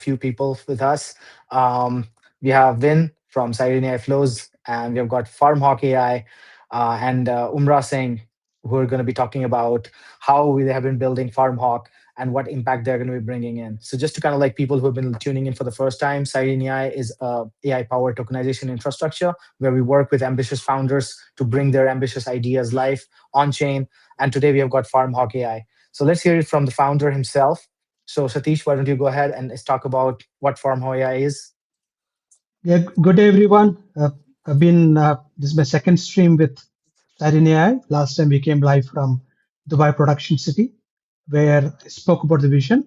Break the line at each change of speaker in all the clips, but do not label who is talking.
few people with us. Um, we have Vin from Siren AI Flows, and we have got FarmHawk AI and Umra Singh, who are going to be talking about how we have been building FarmHawk and what impact they're going to be bringing in. So, just to kind of like people who have been tuning in for the first time, Siren AI is a AI powered tokenization infrastructure where we work with ambitious founders to bring their ambitious ideas live on chain. And today we have got FarmHawk AI. So let's hear it from the founder himself. So Satish, why don't you go ahead and let's talk about what FarmHawk AI is?
Yeah, good day, everyone. This is my second stream with Siren AI. Last time we came live from Dubai Production City, where I spoke about the vision.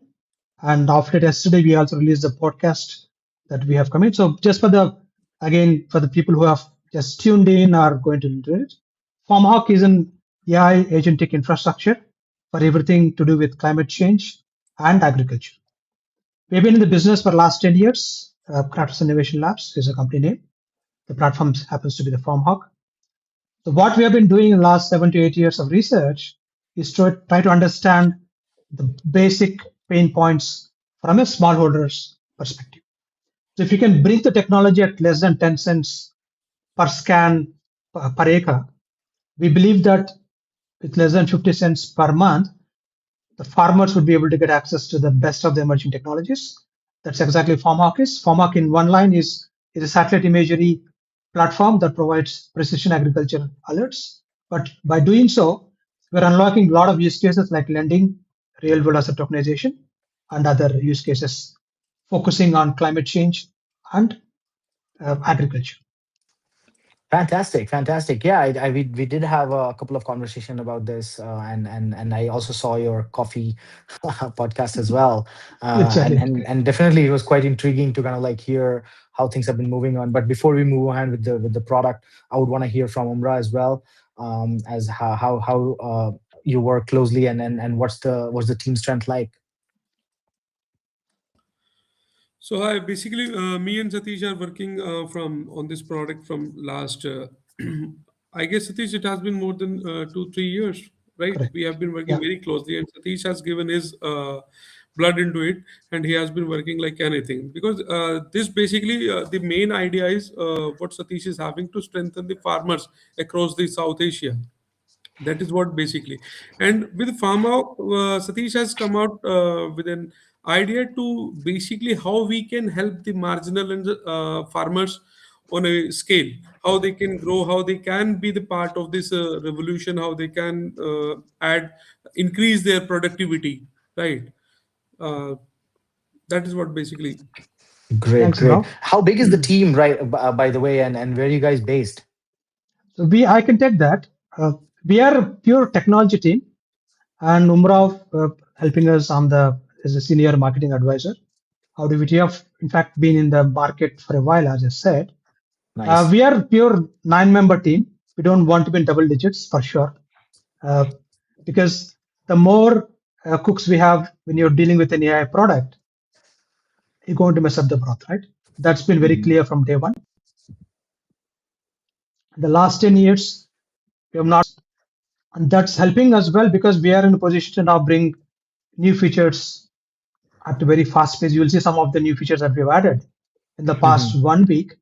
And after yesterday, we also released a podcast that we have coming. So just again, for the people who have just tuned in or going to do it, FarmHawk is an AI agentic infrastructure for everything to do with climate change and agriculture. We've been in the business for the last 10 years. Kratos Innovation Labs is a company name. The platform happens to be the FarmHawk. So what we have been doing in the last 7 to 8 years of research is to try to understand the basic pain points from a smallholder's perspective. So if you can bring the technology at less than 10 cents per scan per acre, we believe that with less than 50 cents per month, the farmers would be able to get access to the best of the emerging technologies. That's exactly FarmHawk is. FarmHawk in one line is a satellite imagery platform that provides precision agriculture alerts. But by doing so, we're unlocking a lot of use cases like lending, real world asset tokenization, and other use cases focusing on climate change and agriculture.
Fantastic, fantastic. Yeah, we did have a couple of conversation about this, and I also saw your coffee podcast as well,
Exactly.
and definitely it was quite intriguing to kind of like hear how things have been moving on. But before we move on with the product, I would want to hear from Umra as well, as how you work closely and what's the team strength like.
So hi, basically, me and Satish are working from on this product from last. I guess Satish, it has been more than 2 3 years, right? We
Correct.
have been working
Yeah.
very closely, and Satish has given his blood into it, and he has been working like anything. Because this basically the main idea is what Satish is having to strengthen the farmers across the South Asia. That is what basically. And with pharma, Satish has come out with an idea to basically how we can help the marginal and farmers on a scale, how they can grow, how they can be the part of this revolution, how they can increase their productivity, right? Uh, that is what basically.
Great,
Thanks,
great.
Bro.
How big is the team, right? By the way, and where are you guys based?
So I can take that. We are a pure technology team, and Umrao helping us on the as a senior marketing advisor. How do we have in fact been in the market for a while, as I said.
Nice.
We are a pure 9 member team. We don't want to be in double digits for sure, uh, because the more cooks we have when you're dealing with an AI product, you're going to mess up the broth, right? That's been very
Mhm.
clear from day one. The last 10 years, we have not, and that's helping us well because we are in a position to now bring new features at a very fast pace. You will see some of the new features that we've added in the past
Mhm.
1 week.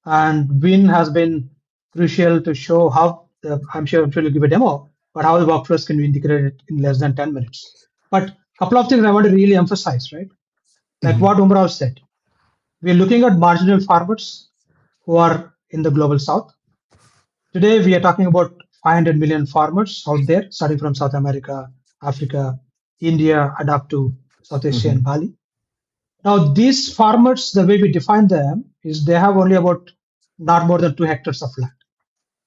And Win has been crucial to show how, I'm sure you'll give a demo, but how the workflows can be integrated in less than 10 minutes. But a couple of things I want to really emphasize, right? Like
Mhm.
what Umrao said, we're looking at marginal farmers who are in the global south. Today, we are talking about 500 million farmers out there, starting from South America, Africa, India, and up to South Asia and
Mhm.
Bali. Now, these farmers, the way we define them is they have only about not more than 2 hectares of land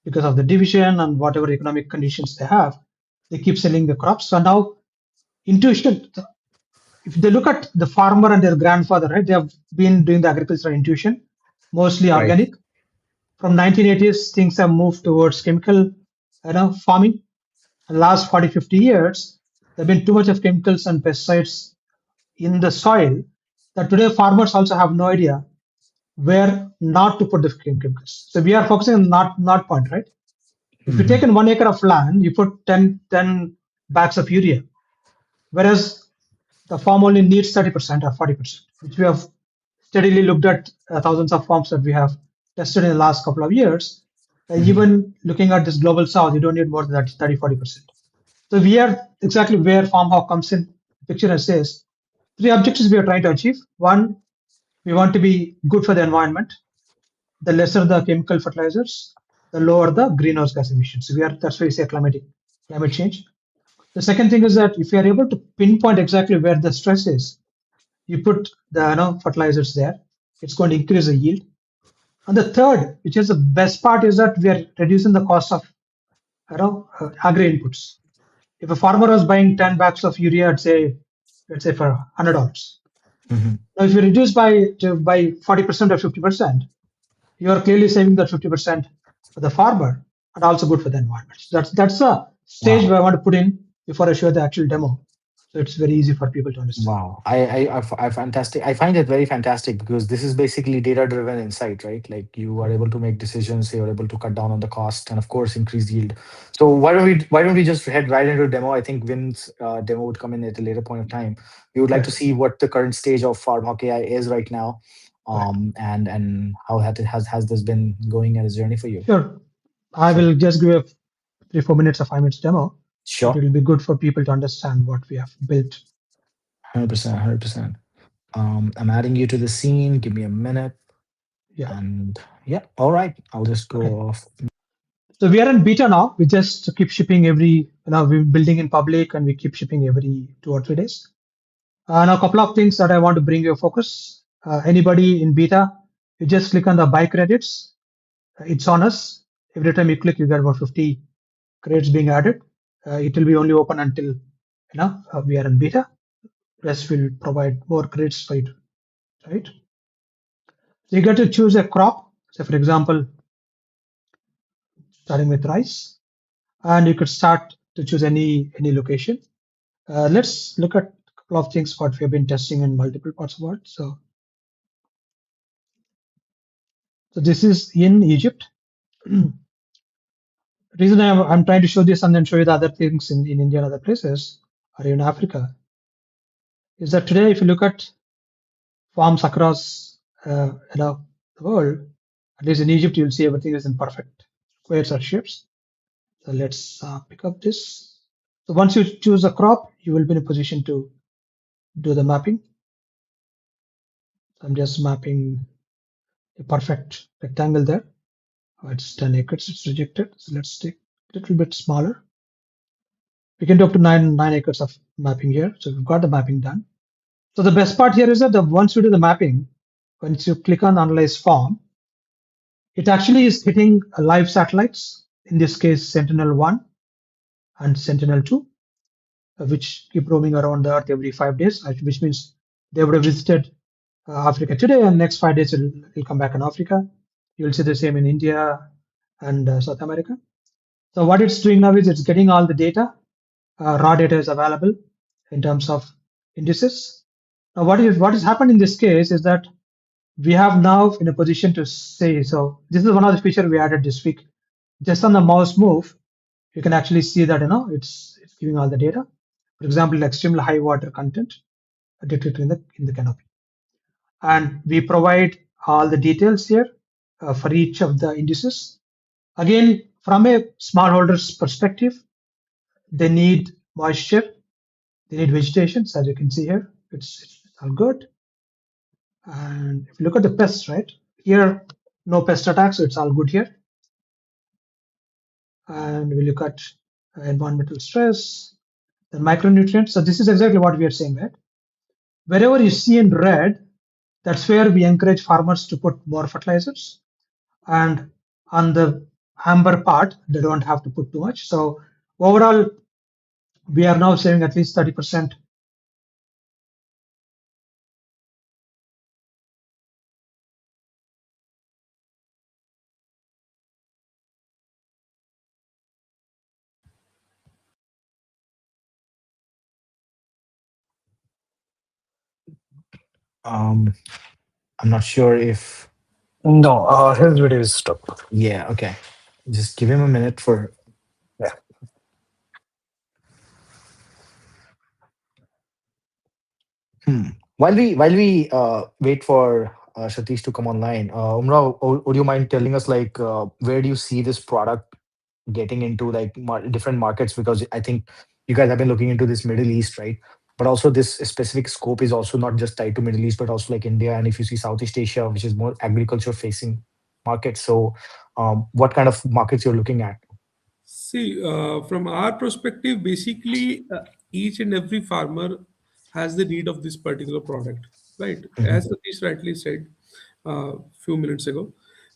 because of the division and whatever economic conditions they have. They keep selling the crops. So now, intuition, if they look at the farmer and their grandfather, right, they have been doing the agricultural intuition, mostly
Right.
organic. From 1980s, things have moved towards chemical farming. And last 40, 50 years, there have been too much of chemicals and pesticides in the soil that today farmers also have no idea where not to put the chemicals. So we are focusing on not point, right? If you take
Mhm.
in 1 acre of land, you put 10 bags of urea. Whereas the farm only needs 30% or 40%, which we have steadily looked at thousands of farms that we have tested in the last couple of years.
Mhm.
Even looking at this global south, you don't need more than that 30, 40%. So we are exactly where FarmHawk comes in the picture and says three objectives we are trying to achieve. One, we want to be good for the environment. The lesser the chemical fertilizers, the lower the greenhouse gas emissions. So that's why we say climate change. The second thing is that if you are able to pinpoint exactly where the stress is, you put the fertilizers there, it's going to increase the yield. And the third, which is the best part, is that we are reducing the cost of agri inputs. If a farmer was buying 10 bags of urea at say, let's say for $100,
Mhm.
now if you reduce by 40% or 50%, you are clearly saving that 50% for the farmer and also good for the environment. So that's a stage
Wow.
where I want to put in before I show the actual demo. So it's very easy for people to understand.
Wow. I fantastic. I find it very fantastic because this is basically data-driven insight, right? Like you are able to make decisions, you're able to cut down on the cost, and of course increase yield. So why don't we just head right into demo? I think Vin's demo would come in at a later point of time. We would like to
Right,
see what the current stage of FarmHawk AI is right now,
right.
and how has this been going as a journey for you?
Sure. I
Sure.
will just give a 3, 4 minutes or 5 minutes demo, but it
Sure.
will be good for people to understand what we have built.
100%. 100%. I'm adding you to the scene. Give me a minute.
Yeah.
And yeah, all right. I'll just
Okay.
go off.
So we are in beta now. We just keep shipping we're building in public and we keep shipping every 2 or 3 days. Now, a couple of things that I want to bring your focus. Anybody in beta, you just click on the buy credits. It's on us. Every time you click, you get about 50 credits being added. It will be only open until we are in beta. Rest will provide more credits for it, right? So you get to choose a crop. So, for example, starting with rice, and you could start to choose any location. Let's look at a couple of things what we have been testing in multiple parts of the world. So this is in Egypt. Reason I'm trying to show this and then show you the other things in India and other places or in Africa is that today if you look at farms across the world, at least in Egypt you'll see everything is in perfect squares or shapes. So let's pick up this. So once you choose a crop, you will be in a position to do the mapping. I'm just mapping a perfect rectangle there. It's 10 acres, it's rejected. So let's take a little bit smaller. We can do up to nine acres of mapping here. So we've got the mapping done. So the best part here is that once you do the mapping, once you click on analyze farm, it actually is hitting live satellites, in this case Sentinel-1 and Sentinel-2, which keep roaming around the Earth every 5 days, which means they would have visited Africa today and next 5 days it'll come back in Africa. You'll see the same in India and South America. So what it's doing now is it's getting all the data. Raw data is available in terms of indices. Now what has happened in this case is that we have now in a position to say, so this is one of the features we added this week. Just on the mouse move, you can actually see that it's giving all the data. For example, extremely high water content detected in the canopy, and we provide all the details here for each of the indices. Again, from a smallholder's perspective, they need moisture, they need vegetation. So as you can see here, it's all good. And if you look at the pests, right here, no pest attacks, so it's all good here. And we look at environmental stress, the micronutrients. So this is exactly what we are saying, right? Wherever you see in red, that's where we encourage farmers to put more fertilizers. And on the amber part, they don't have to put too much. So overall, we are now saving at least 30%.
Um, I'm not sure if.
No, his video is stuck.
Yeah. Okay. Just give him a minute for.
Yeah.
Hmm. While we wait for Satish to come online, Umrao, would you mind telling us like where do you see this product getting into like different markets? Because I think you guys have been looking into this Middle East, right? But also this specific scope is also not just tied to Middle East, but also like India, and if you see Southeast Asia, which is more agriculture facing markets. So, what kind of markets you're looking at?
See, from our perspective, basically, each and every farmer has the need of this particular product, right?
Mhm.
As Satish rightly said few minutes ago,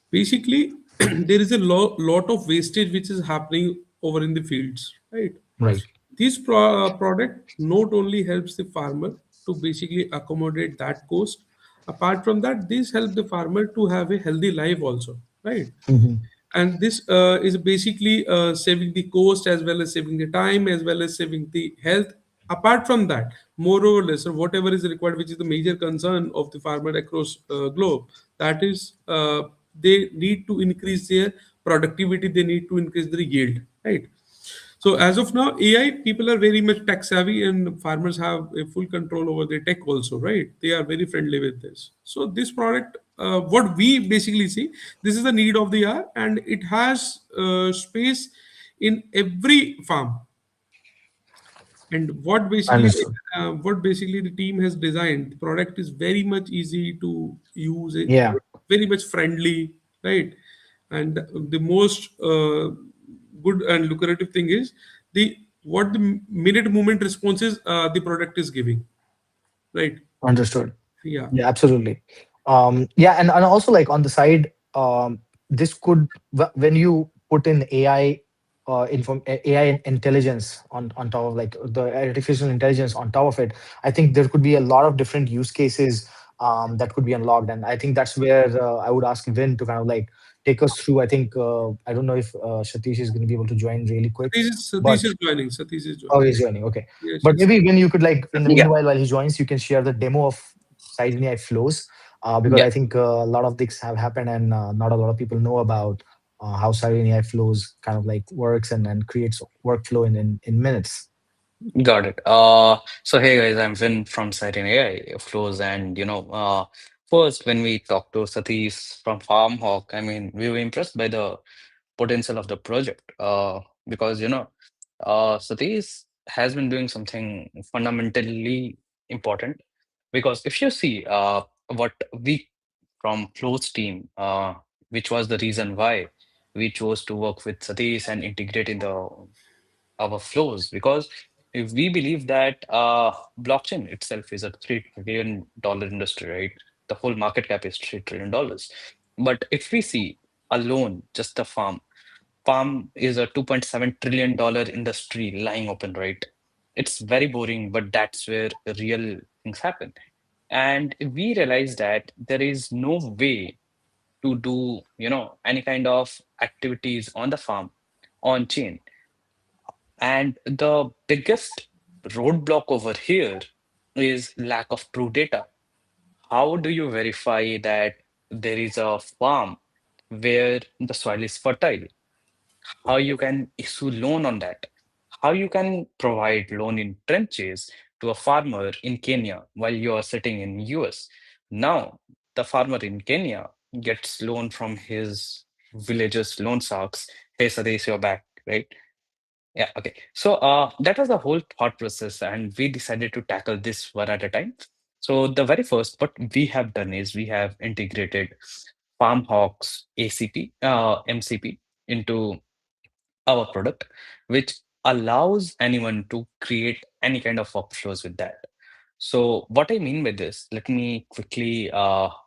basically, there is a lot of wastage which is happening over in the fields, right?
Right.
This product not only helps the farmer to basically accommodate that cost, apart from that, this helps the farmer to have a healthy life also, right?
Mhm.
And this is basically saving the cost as well as saving the time as well as saving the health. Apart from that, moreover lesser whatever is required, which is the major concern of the farmer across globe, that is they need to increase their productivity, they need to increase their yield, right? So as of now, AI people are very much tech savvy, and farmers have a full control over their tech also, right? They are very friendly with this. So this product, what we basically see, this is the need of the hour, and it has space in every farm. And
Understood.
what basically the team has designed, the product is very much easy to use, it
Yeah.
very much friendly, right? And the most good and lucrative thing is the what the minute movement responses the product is giving, right?
Understood.
Yeah.
Yeah, absolutely. Yeah, and also like on the side, this could when you put in AI, AI intelligence on top of like the artificial intelligence on top of it, I think there could be a lot of different use cases that could be unlocked, and I think that's where I would ask Vin to kind of like take us through. I think I don't know if Satish is going to be able to join really quick,
Satish
but
is joining. Satish is
oh,
joining.
he's joining. Okay.
Yes,
But
yes.
maybe when you could like in the
Yeah,
meanwhile while he joins, you can share the demo of Side AI flows, because
yeah,
I think a lot of things have happened and not a lot of people know about how Side AI flows kind of like works and creates workflow in minutes.
got it. So hey guys, I'm Vin from Siren AI Flows, and first when we talked to Satish from FarmHawk, I mean, we were impressed by the potential of the project. Because Satish has been doing something fundamentally important. Because if you see, what we from Flows team, which was the reason why we chose to work with Satish and integrate in the our flows, because if we believe that blockchain itself is a $3 trillion industry, right? The whole market cap is $3 trillion. But if we see alone just the farm is a $2.7 trillion industry lying open, right? It's very boring, but that's where real things happen. And we realize that there is no way to do any kind of activities on the farm on chain. And the biggest roadblock over here is lack of true data. How do you verify that there is a farm where the soil is fertile? How you can issue loan on that? How you can provide loan in trenches to a farmer in Kenya while you are sitting in US? Now, the farmer in Kenya gets loan from his village's loan sharks. Hey, Sadesh, you're back, right? Yeah, okay. So that was the whole thought process, and we decided to tackle this one at a time. So the very first, what we have done is we have integrated FarmHawk's ACP, MCP into our product, which allows anyone to create any kind of workflows with that. So what I mean by this, let me quickly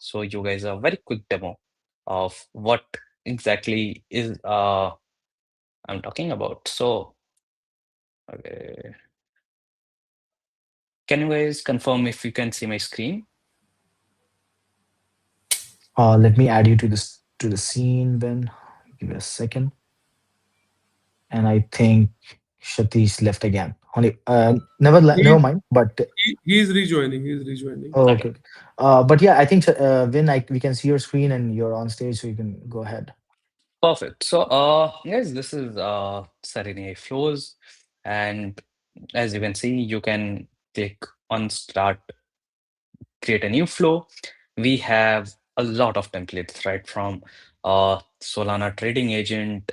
show you guys a very quick demo of what exactly is I'm talking about. So. Okay. Can you guys confirm if you can see my screen?
Let me add you to this to the scene, Vin. Give me a second. And I think Satish left again. Only never
He,
mind. But
he is rejoining. He is rejoining.
oh,
Okay,
okay. But yeah, I think Vin, we can see your screen and you're on stage, so you can go ahead.
perfect. So, guys, this is Serenity Flows, and as you can see, you can click on Start create a new flow, we have a lot of templates, right? From Solana trading agent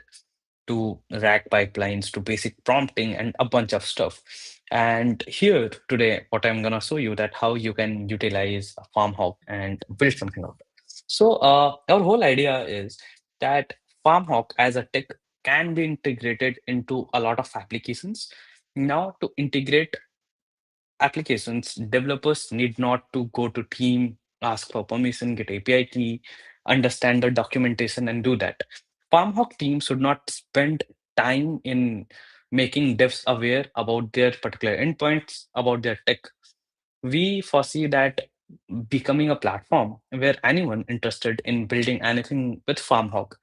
to rack pipelines to basic prompting and a bunch of stuff. And here today, what I'm gonna show you that how you can utilize a FarmHawk and build something out. So our whole idea is that FarmHawk as a tech can be integrated into a lot of applications. Now, to integrate applications, developers need not to go to team, ask for permission, get API key, understand the documentation, and do that. FarmHawk team should not spend time in making devs aware about their particular endpoints, about their tech. We foresee that becoming a platform where anyone interested in building anything with FarmHawk,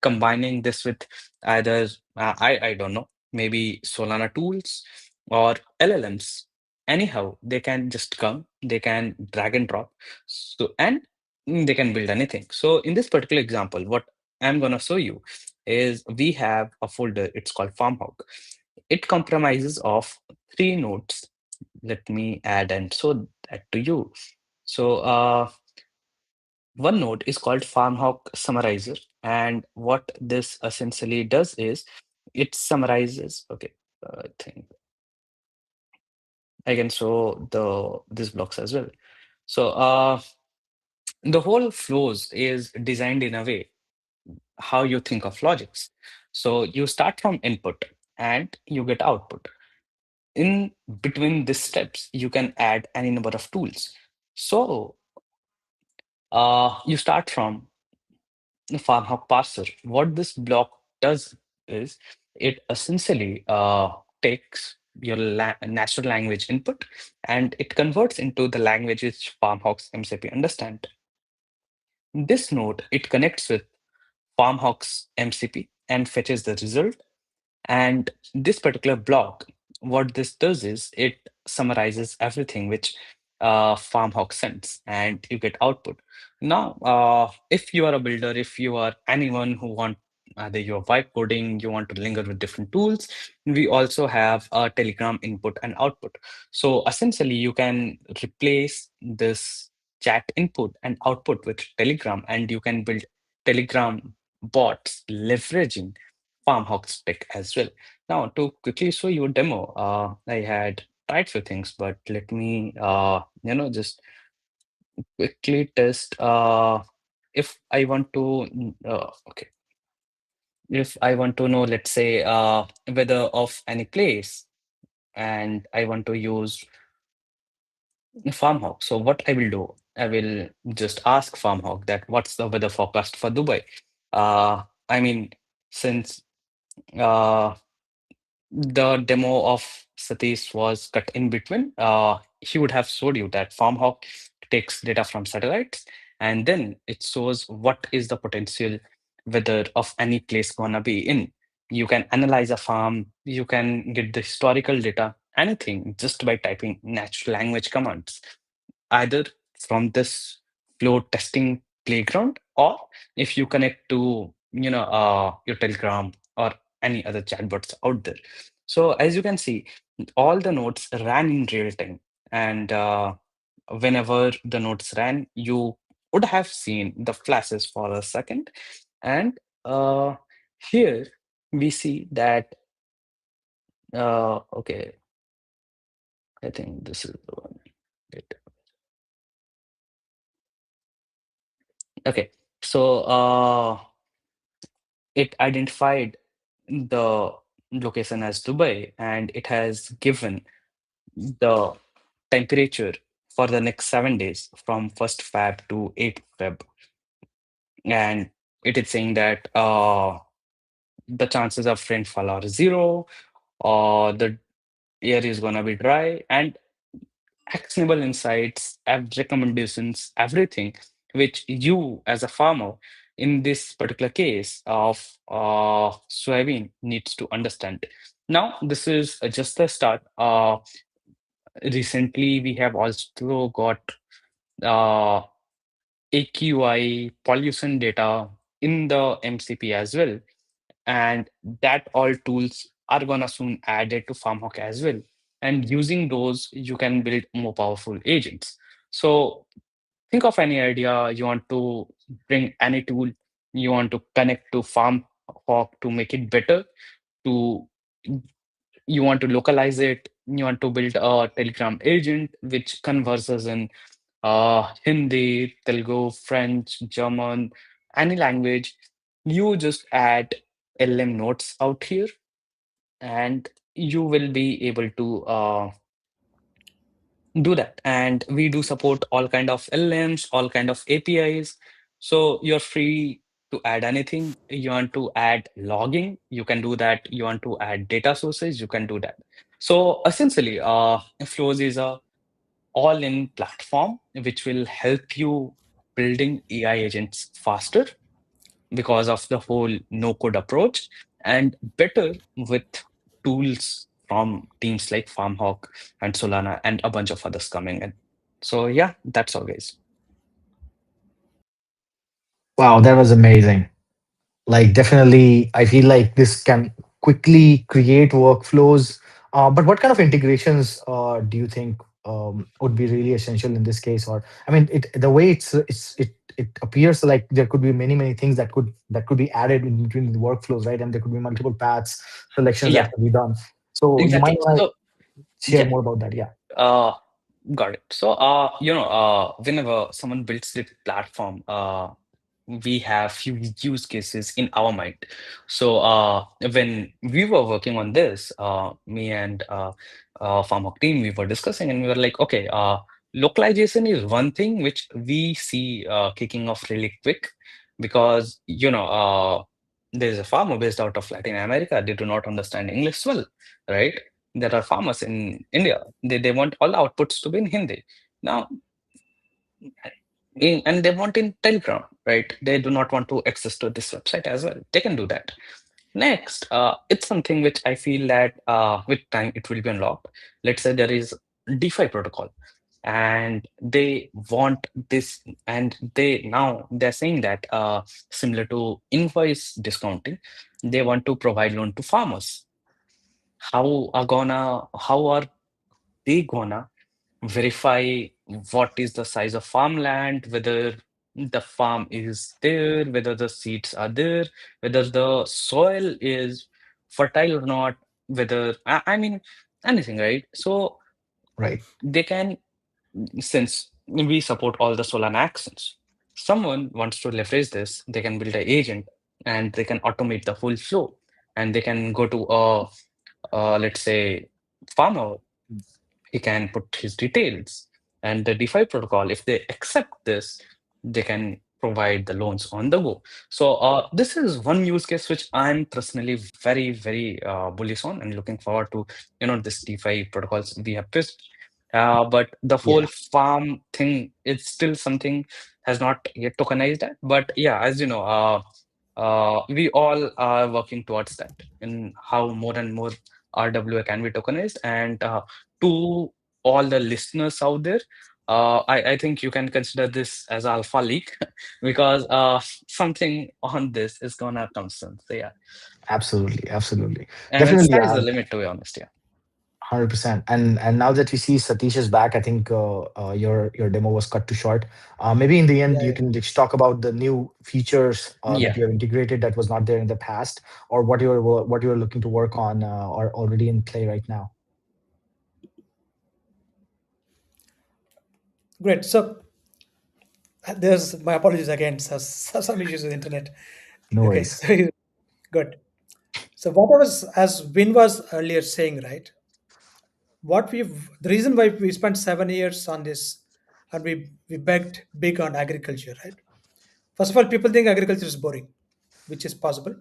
combining this with either I don't know, maybe Solana tools or LLMs. Anyhow, they can just come, they can drag and drop, so and they can build anything. So in this particular example, what I'm gonna show you is we have a folder. It's called FarmHawk. It compromises of three nodes. Let me add and show that to you. So one node is called FarmHawk Summarizer, and what this essentially does is it summarizes. Okay, I think I can show the this blocks as well. So the whole flows is designed in a way how you think of logics. So you start from input and you get output. In between these steps, you can add any number of tools. So you start from the FarmHawk parser. What this block does is it essentially takes your natural language input and it converts into the language which FarmHawk's MCP understand. This node, it connects with FarmHawk's MCP and fetches the result. And this particular block, what this does is it summarizes everything which FarmHawk sends, and you get output. Now, if you are a builder, if you are anyone who want either you're vibe coding, you want to linger with different tools, we also have a Telegram input and output. So essentially, you can replace this chat input and output with Telegram, and you can build Telegram bots leveraging FarmHawk's tech as well. Now, to quickly show you a demo, I had tried few things, but let me, just quickly test. If I want to, okay, if I want to know, let's say, weather of any place, and I want to use FarmHawk. So what I will do, I will just ask FarmHawk that what's the weather forecast for Dubai. I mean, since uh, the demo of Satish was cut in between, he would have showed you that FarmHawk takes data from satellites and then it shows what is the potential weather of any place gonna be in. You can analyze a farm, you can get the historical data, anything just by typing natural language commands either from this flow testing playground or if you connect to your Telegram or any other chatbots out there. So as you can see, all the nodes ran in real time, and whenever the nodes ran, you would have seen the flashes for a second. And here we see that okay, I think this is the one. Wait. Okay, so it identified the location as Dubai and it has given the temperature for the next 7 days from 1st Feb to 8th Feb. And it is saying that the chances of rainfall are zero, or the air is going to be dry, and actionable insights, recommendations, everything which you as a farmer in this particular case of soybean needs to understand. Now, this is just the start. Recently, we have also got uh, AQI pollution data in the MCP as well. And that all tools are gonna soon added to FarmHawk as well. And using those, you can build more powerful agents. So think of any idea you want to bring, any tool you want to connect to FarmHawk to make it better, to you want to localize it, you want to build a Telegram agent which converses in Hindi, Telugu, French, German, any language. You just add LM nodes out here, and you will be able to do that. And we do support all kind of LMs, all kind of APIs. So you're free to add anything. You want to add logging, you can do that. You want to add data sources, you can do that. So essentially, Flows is a all-in platform which will help you building AI agents faster because of the whole no-code approach, and better with tools from teams like FarmHawk and Solana and a bunch of others coming in. So yeah, that's all, guys.
Wow, that was amazing. Like, definitely, I feel like this can quickly create workflows. But what kind of integrations do you think would be really essential in this case? Or, I mean, it the way it appears like there could be many things that could be added in between the workflows, right? And there could be multiple paths, selections
Yeah,
that could be done. So you might
exactly.
want to
So
share
yeah,
more about that. Yeah.
uh, got it. So whenever someone builds the platform, we have few use cases in our mind. So when we were working on this, me and Farmhawk team, we were discussing and we were like, okay, localization is one thing which we see kicking off really quick because there's a farmer based out of Latin America. They do not understand English well, right? There are farmers in India. They want all outputs to be in Hindi. Now, and they want in Telegram, right? They do not want to access to this website as well. They can do that. Next, it's something which I feel that with time it will be unlocked. Let's say there is DeFi protocol, and they want this, and they're saying that similar to invoice discounting, they want to provide loan to farmers. How are they gonna verify what is the size of farmland, whether the farm is there, whether the seeds are there, whether the soil is fertile or not, whether I mean anything, right? So
Right.
they can, since we support all the Solana actions, someone wants to leverage this, they can build an agent and they can automate the whole flow, and they can go to a let's say farmer, he can put his details, and the DeFi protocol, if they accept this, they can provide the loans on the go. So this is one use case which I'm personally very bullish on and looking forward to. This DeFi protocols we have pitched. But the whole
Yeah.
farm thing is still something has not yet tokenized that. But yeah, as you know, we all are working towards that in how more and more RWA can be tokenized. And to all the listeners out there, I think you can consider this as alpha leak because something on this is gonna come soon. So yeah,
Absolutely. Absolutely.
and
Definitely.
sky is the limit, to be honest. Yeah.
100%. And now that we see Satish is back, I think your demo was cut too short. Maybe in the end,
Yeah,
you
yeah.
can just talk about the new features that
Yeah.
you have integrated that was not there in the past, or what you're looking to work on or already in play right now.
Great. So there's my apologies again. Some issues with internet.
No
Okay,
worries.
so good. So what I was, as Vin was earlier saying, right? What we've the reason why we spent 7 years on this, and we begged big on agriculture, right? First of all, people think agriculture is boring, which is possible.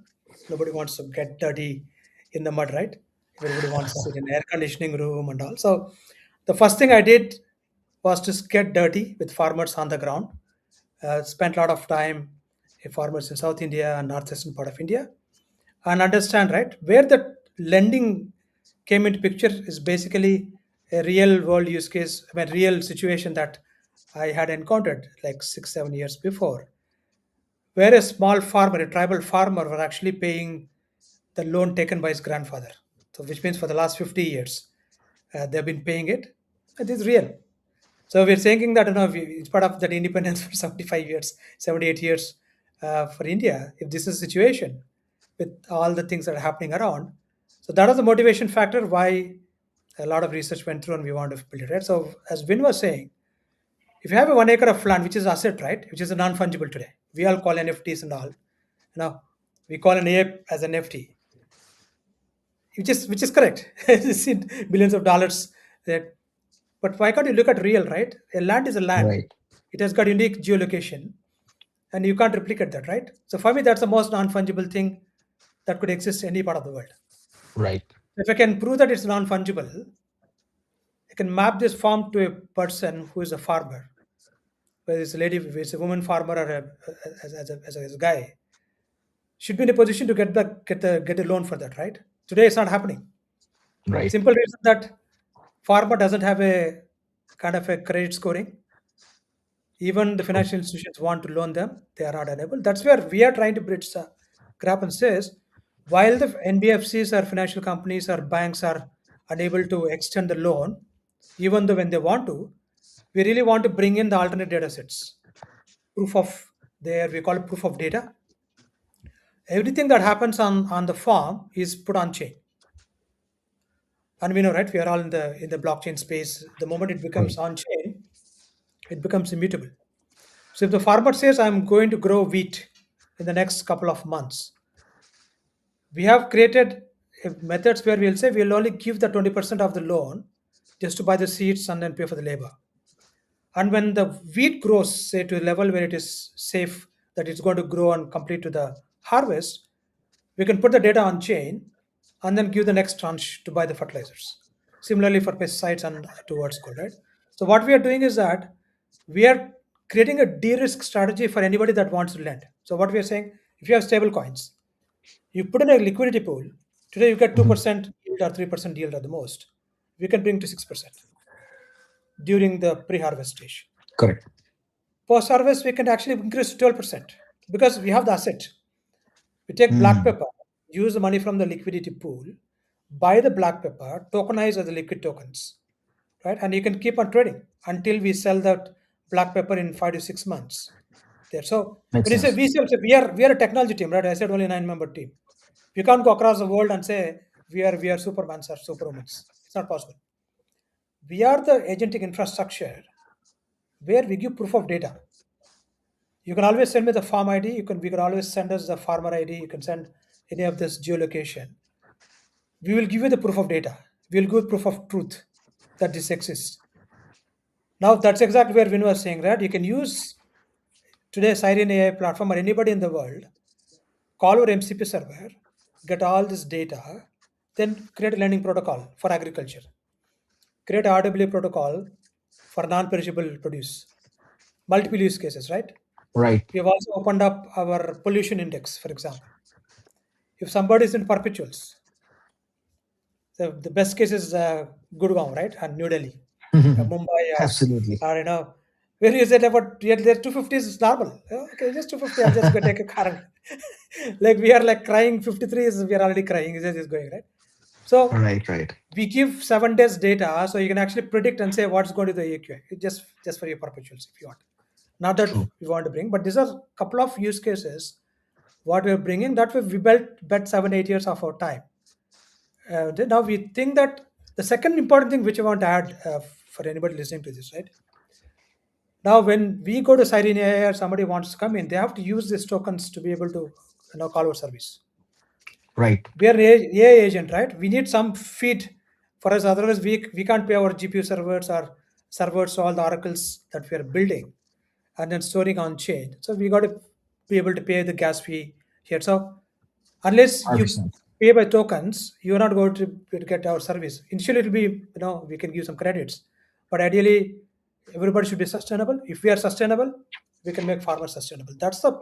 Nobody wants to get dirty in the mud, right? Everybody wants to sit in air conditioning room and all. So the first thing I did was to get dirty with farmers on the ground. Spent a lot of time with farmers in South India and northeastern part of India, and understand right where the lending came into picture is basically a real world use case. I mean, real situation that I had encountered like 6 7 years before, where a small farmer, a tribal farmer, were actually paying the loan taken by his grandfather. So, which means for the last 50 years, they've been paying it. It is real. So we're thinking that it's part of that independence for 75 years, 78 years for India. If this is the situation with all the things that are happening around, so that was the motivation factor why a lot of research went through and we want to build it. Right. So as Vin was saying, if you have a 1 acre of land, which is asset, right, which is a non-fungible today, we all call NFTs and all. We call an ape as an NFT, which is correct. It's in billions of dollars. That, but why can't you look at real, right? A land is a land.
Right.
It has got unique geolocation, and you can't replicate that, right? So for me, that's the most non-fungible thing that could exist in any part of the world.
Right.
If I can prove that it's non-fungible, I can map this farm to a person who is a farmer, whether it's a lady, whether it's a woman farmer, or as a guy, should be in a position to get a loan for that, right? Today, it's not happening.
Right.
Simple reason that farmer doesn't have a kind of a credit scoring. Even the financial institutions want to loan them, they are not unable. That's where we are trying to bridge the gap and says, while the NBFCs or financial companies or banks are unable to extend the loan, even though when they want to, we really want to bring in the alternate data sets. Proof of there, we call it proof of data. Everything that happens on the farm is put on chain. And we know, right? We are all in the blockchain space. The moment it becomes on chain, it becomes immutable. So if the farmer says, I'm going to grow wheat in the next couple of months, we have created methods where we'll say we'll only give the 20% of the loan just to buy the seeds and then pay for the labor. And when the wheat grows, say to a level where it is safe that it's going to grow and complete to the harvest, we can put the data on chain and then give the next tranche to buy the fertilizers. Similarly for pesticides and towards gold, right? So what we are doing is that we are creating a de-risk strategy for anybody that wants to lend. So what we are saying, if you have stable coins, you put in a liquidity pool, today you get 2% yield or 3% yield at the most. We can bring to 6% during the pre-harvest stage.
Correct.
Post-harvest, we can actually increase to 12% because we have the asset. We take black pepper, use the money from the liquidity pool, buy the black pepper, tokenize as the liquid tokens, right? And you can keep on trading until we sell that black pepper in 5 to 6 months. There. So
Makes
when you say
sense.
we sell, so we are a technology team, right? I said only 9-member team. You can't go across the world and say we are supermans or superwomans. It's not possible. We are the agentic infrastructure where we give proof of data. You can always send me the farm ID. We can always send us the farmer ID. You can send any of this geolocation. We will give you the proof of data. We will give proof of truth that this exists. Now that's exactly where Vin was saying, right? You can use today's Siren AI platform or anybody in the world, call our MCP server, get all this data, then create a lending protocol for agriculture. Create a RWA protocol for non-perishable produce. Multiple use cases, right?
Right.
We have also opened up our pollution index, for example. If somebody is in perpetuals, the best case is Gurgaon, right? And New Delhi, Mumbai,
Absolutely.
or where you said about yeah, there 250 is normal. Okay, just 250, I'll just go take a car. Like we are like crying, 53 is we are already crying, it's just going, right? So
Right. Right.
we give 7 days data so you can actually predict and say what's going to the AQI. Just for your perpetuals if you want. Not that
True.
we want to bring, but these are a couple of use cases what we're bringing that we bet 7-8 years of our time. Now we think that the second important thing which I want to add for anybody listening to this, right? Now when we go to Siren AI or somebody wants to come in, they have to use these tokens to be able to call our service.
Right.
We are an AI agent, right? We need some feed for us, otherwise we can't pay our GPU servers or servers, all the oracles that we are building and then storing on chain. So we got to be able to pay the gas fee here. So unless you
100%.
pay by tokens, you're not going to get our service. Initially, it will be we can give some credits, but ideally, everybody should be sustainable. If we are sustainable, we can make farmers sustainable. That's the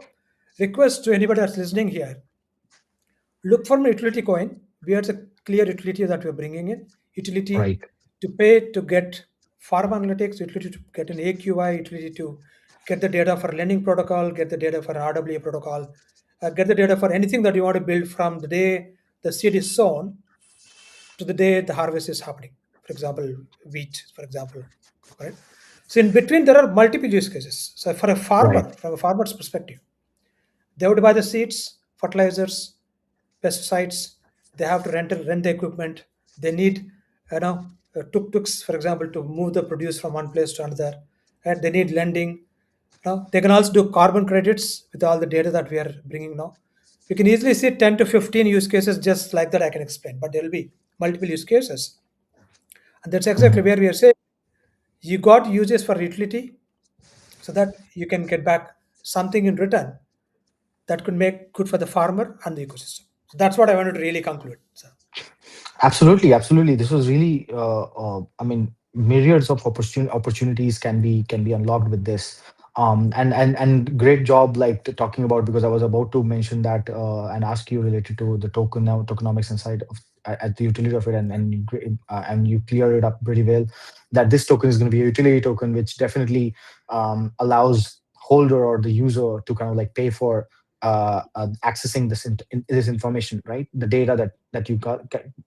request to anybody that's listening here. Look for an utility coin. We have a clear utility that we're bringing in. Utility
Right.
to pay to get farm analytics, utility to get an AQI, utility to get the data for lending protocol, get the data for RWA protocol, get the data for anything that you want to build from the day the seed is sown to the day the harvest is happening. For example, wheat, for example, right? So in between, there are multiple use cases. So for a
Right.
farmer, from a farmer's perspective, they would buy the seeds, fertilizers, pesticides. They have to rent the equipment. They need, tuk-tuks, for example, to move the produce from one place to another. And they need lending. They can also do carbon credits with all the data that we are bringing now. We can easily see 10 to 15 use cases just like that I can explain, but there will be multiple use cases. And that's exactly
Mhm.
where we are saying you got uses for utility so that you can get back something in return that could make good for the farmer and the ecosystem. So that's what I wanted to really conclude. So
Absolutely, absolutely. This was really, I mean, myriads of opportunities can be unlocked with this. And great job, like talking about, because I was about to mention that and ask you related to the tokenomics inside of at the utility of it, and you clear it up pretty well. That this token is going to be a utility token, which definitely allows holder or the user to kind of like pay for accessing this information, right? The data that you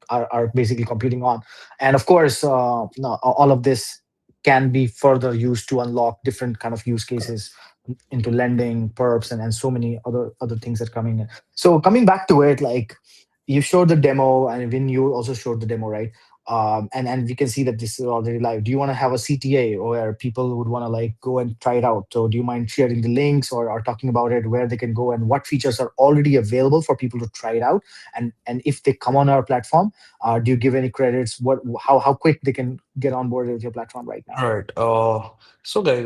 are basically computing on. And of course, no, all of this can be further used to unlock different kind of use
correct.
cases into lending, perps, and so many other things that are coming in. So coming back to it, like you showed the demo, and when you also showed the demo, right? And we can see that this is already live. Do you want to have a CTA where people would want to like go and try it out? So do you mind sharing the links or talking about it, where they can go and what features are already available for people to try it out? And if they come on our platform, do you give any credits? How quick they can get on board with your platform right now?
Right. So guys,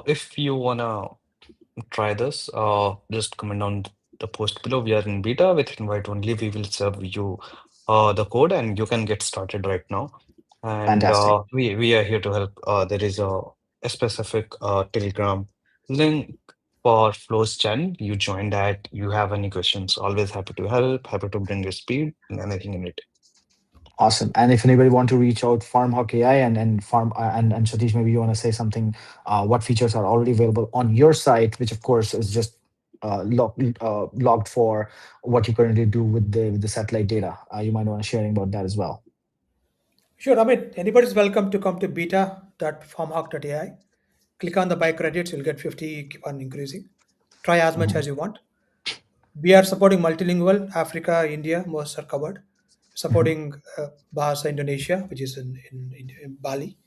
if you wanna try this, just comment on the post below. We are in beta with invite only. We will serve you the code and you can get started right now. And
Fantastic.
we are here to help. There is a specific Telegram link for Flows channel. You join that. You have any questions? Always happy to help. Happy to bring your speed and anything in it.
Awesome. And if anybody want to reach out, FarmHawk AI and Farm and Satish, maybe you want to say something. What features are already available on your site, which of course is just logged for what you currently do with the satellite data. You might want to sharing about that as well.
Sure, Amit, anybody's welcome to come to beta.farmhawk.ai. Click on the buy credits, you'll get 50, keep on increasing. Try as much
Mhm.
as you want. We are supporting multilingual, Africa, India, most are covered.
Mhm.
Supporting Bahasa Indonesia, which is in Bali.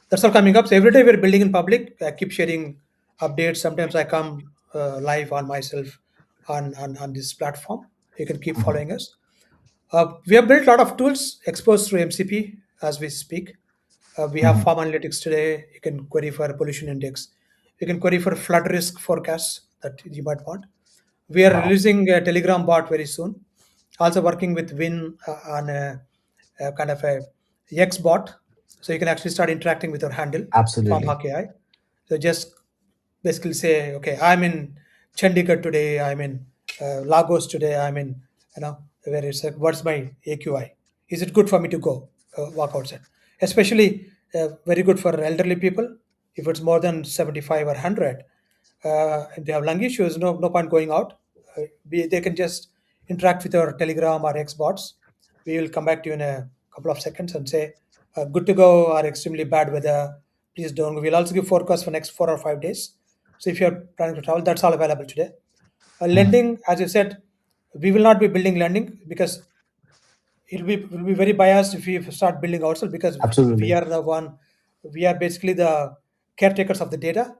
That's all coming up. So every day we're building in public. I keep sharing updates. Sometimes I come live on myself on this platform. You can keep
Mhm.
following us. We have built a lot of tools exposed through MCP as we speak. We have
Mhm.
farm analytics today. You can query for pollution index. You can query for flood risk forecasts that you might want. We are
Wow.
releasing a Telegram bot very soon. Also working with Win on a kind of a X bot, so you can actually start interacting with your handle from
Absolutely.
Hawk AI. So just basically say, okay, I'm in Chandigarh today. I'm in Lagos today. I'm in, where it's like, what's my AQI? Is it good for me to go walk outside? Especially very good for elderly people. If it's more than 75 or 100, if they have lung issues, no point going out. They can just interact with your Telegram or X bots. We will come back to you in a couple of seconds and say, good to go or extremely bad weather. Please don't. We'll also give forecast for next 4 or 5 days. So if you're planning to travel, that's all available today.
Mhm.
Lending, as you said, we will not be building lending because will be very biased if we start building ourselves because we
Absolutely.
are the one, we are basically the caretakers of the data.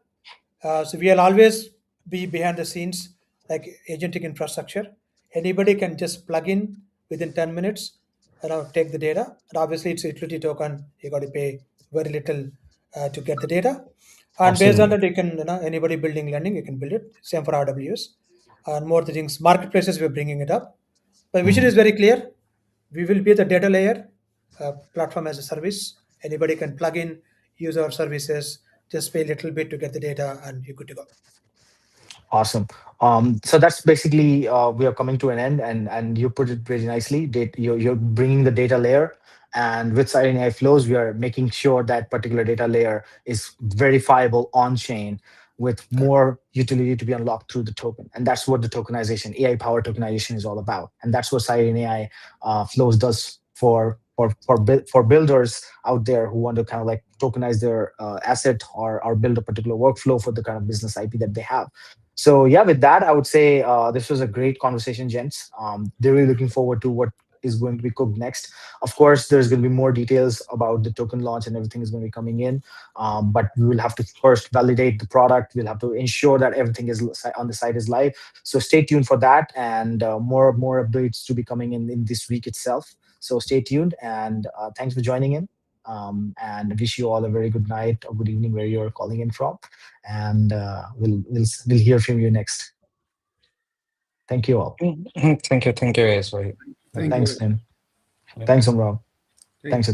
So we will always be behind the scenes like agentic infrastructure. Anybody can just plug in within 10 minutes, take the data. And obviously, it's a utility token. You got to pay very little to get the data. And based on
Absolutely.
that, you can, anybody building lending, you can build it. Same for RWS. And more things, marketplaces, we're bringing it up. The vision
Mhm.
is very clear. We will be the data layer, platform as a service. Anybody can plug in, use our services, just pay a little bit to get the data, and you're good to go.
Awesome. So that's basically we are coming to an end, and you put it pretty nicely. You're bringing the data layer, and with Siren AI flows, we are making sure that particular data layer is verifiable on chain with
Correct.
more utility to be unlocked through the token, and that's what the tokenization, AI powered tokenization, is all about, and that's what Siren AI flows does for builders out there who want to kind of like tokenize their asset, or build a particular workflow for the kind of business IP that they have. So yeah, with that, I would say this was a great conversation, gents. They're really looking forward to what is going to be cooked next. Of course, there's going to be more details about the token launch, and everything is going to be coming in. But we will have to first validate the product. We'll have to ensure that everything is on the site is live. So stay tuned for that, and more updates to be coming in this week itself. So stay tuned, and thanks for joining in. And wish you all a very good night or good evening where you're calling in from. And we'll hear from you next. Thank you all.
Thank you, guys. Bye.
Thank
Thanks,
you.
Tim.
Yeah.
Thanks, Umrao.
Thank
Thanks,
you.